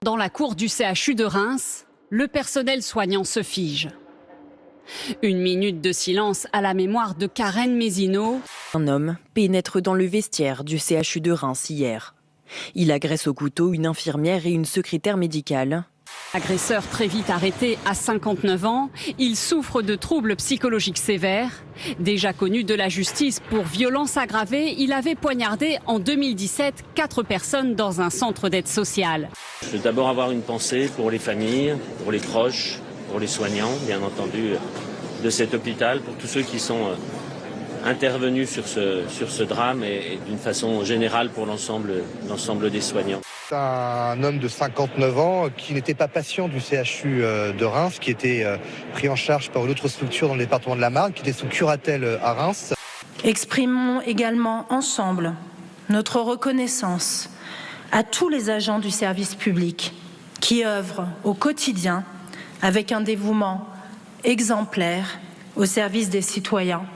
Dans la cour du CHU de Reims, le personnel soignant se fige. Une minute de silence à la mémoire de Karen Mézineau. Un homme pénètre dans le vestiaire du CHU de Reims hier. Il agresse au couteau une infirmière et une secrétaire médicale. Agresseur très vite arrêté à 59 ans, il souffre de troubles psychologiques sévères. Déjà connu de la justice pour violence aggravée, il avait poignardé en 2017 4 personnes dans un centre d'aide sociale. Je veux d'abord avoir une pensée pour les familles, pour les proches, pour les soignants, bien entendu, de cet hôpital, pour tous ceux qui sont intervenus sur ce drame et d'une façon générale pour l'ensemble des soignants. Un homme de 59 ans qui n'était pas patient du CHU de Reims, qui était pris en charge par une autre structure dans le département de la Marne, qui était sous curatelle à Reims. Exprimons également ensemble notre reconnaissance à tous les agents du service public qui œuvrent au quotidien avec un dévouement exemplaire au service des citoyens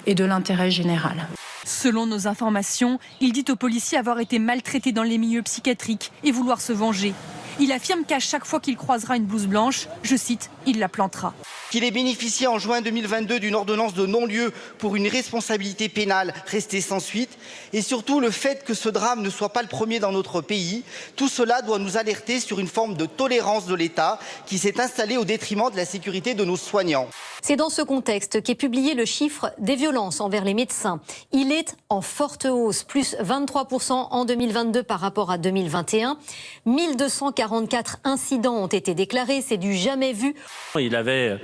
et de l'intérêt général. Selon nos informations, il dit aux policiers avoir été maltraité dans les milieux psychiatriques et vouloir se venger. Il affirme qu'à chaque fois qu'il croisera une blouse blanche, je cite, il la plantera. Qu'il ait bénéficié en juin 2022 d'une ordonnance de non-lieu pour une irresponsabilité pénale restée sans suite, et surtout le fait que ce drame ne soit pas le premier dans notre pays, tout cela doit nous alerter sur une forme de tolérance de l'État qui s'est installée au détriment de la sécurité de nos soignants. C'est dans ce contexte qu'est publié le chiffre des violences envers les médecins. Il est en forte hausse, plus 23% en 2022 par rapport à 2021. 1244 incidents ont été déclarés, c'est du jamais vu. Il avait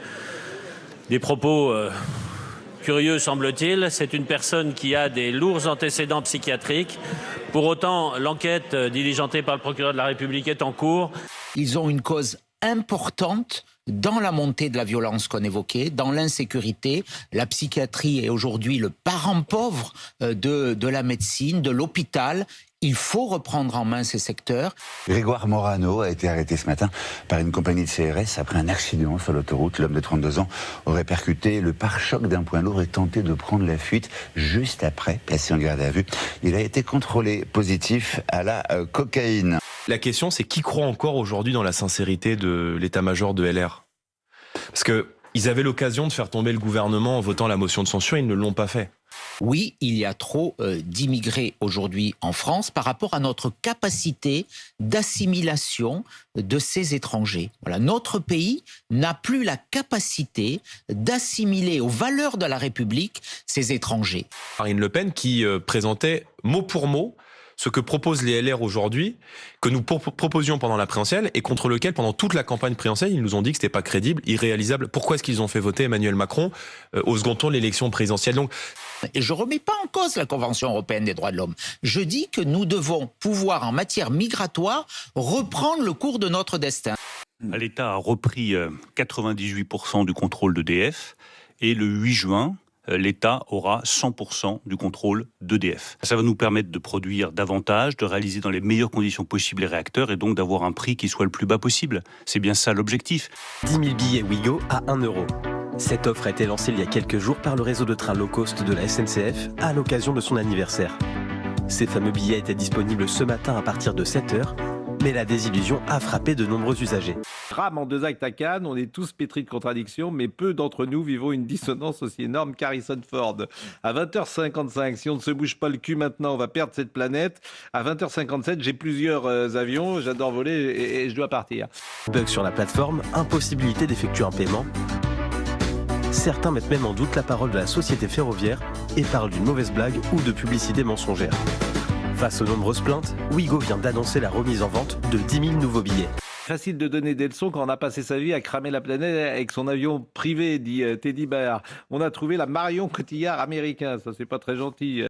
des propos curieux, semble-t-il. C'est une personne qui a des lourds antécédents psychiatriques. Pour autant, l'enquête diligentée par le procureur de la République est en cours. Ils ont une cause importante dans la montée de la violence qu'on évoquait, dans l'insécurité. La psychiatrie est aujourd'hui le parent pauvre de la médecine, de l'hôpital. Il faut reprendre en main ces secteurs. Grégoire Morano a été arrêté ce matin par une compagnie de CRS après un accident sur l'autoroute. L'homme de 32 ans aurait percuté le pare-choc d'un poids lourd et tenté de prendre la fuite juste après, placé en garde à vue. Il a été contrôlé positif à la cocaïne. La question, c'est qui croit encore aujourd'hui dans la sincérité de l'état-major de LR ? Parce qu'ils avaient l'occasion de faire tomber le gouvernement en votant la motion de censure, ils ne l'ont pas fait. Oui, il y a trop d'immigrés aujourd'hui en France par rapport à notre capacité d'assimilation de ces étrangers. Voilà, notre pays n'a plus la capacité d'assimiler aux valeurs de la République ces étrangers. Marine Le Pen qui présentait mot pour mot ce que proposent les LR aujourd'hui, que nous proposions pendant la présidentielle et contre lequel, pendant toute la campagne présidentielle, ils nous ont dit que c'était pas crédible, irréalisable. Pourquoi est-ce qu'ils ont fait voter Emmanuel Macron au second tour de l'élection présidentielle ? Donc, et je ne remets pas en cause la Convention européenne des droits de l'homme. Je dis que nous devons pouvoir, en matière migratoire, reprendre le cours de notre destin. L'État a repris 98% du contrôle d'EDF et le 8 juin, l'État aura 100% du contrôle d'EDF. Ça va nous permettre de produire davantage, de réaliser dans les meilleures conditions possibles les réacteurs et donc d'avoir un prix qui soit le plus bas possible. C'est bien ça l'objectif. 10 000 billets Ouigo à 1 euro. Cette offre a été lancée il y a quelques jours par le réseau de trains low cost de la SNCF à l'occasion de son anniversaire. Ces fameux billets étaient disponibles ce matin à partir de 7h, mais la désillusion a frappé de nombreux usagers. Drame en 2 actes à Cannes, on est tous pétris de contradictions, mais peu d'entre nous vivons une dissonance aussi énorme qu'Harrison Ford. À 20h55, si on ne se bouge pas le cul maintenant, on va perdre cette planète. À 20h57, j'ai plusieurs avions, j'adore voler et je dois partir. Bug sur la plateforme, impossibilité d'effectuer un paiement. Certains mettent même en doute la parole de la société ferroviaire et parlent d'une mauvaise blague ou de publicité mensongère. Face aux nombreuses plaintes, Ouigo vient d'annoncer la remise en vente de 10 000 nouveaux billets. Facile de donner des leçons quand on a passé sa vie à cramer la planète avec son avion privé, dit Teddy Bear. On a trouvé la Marion Cotillard américain, ça c'est pas très gentil.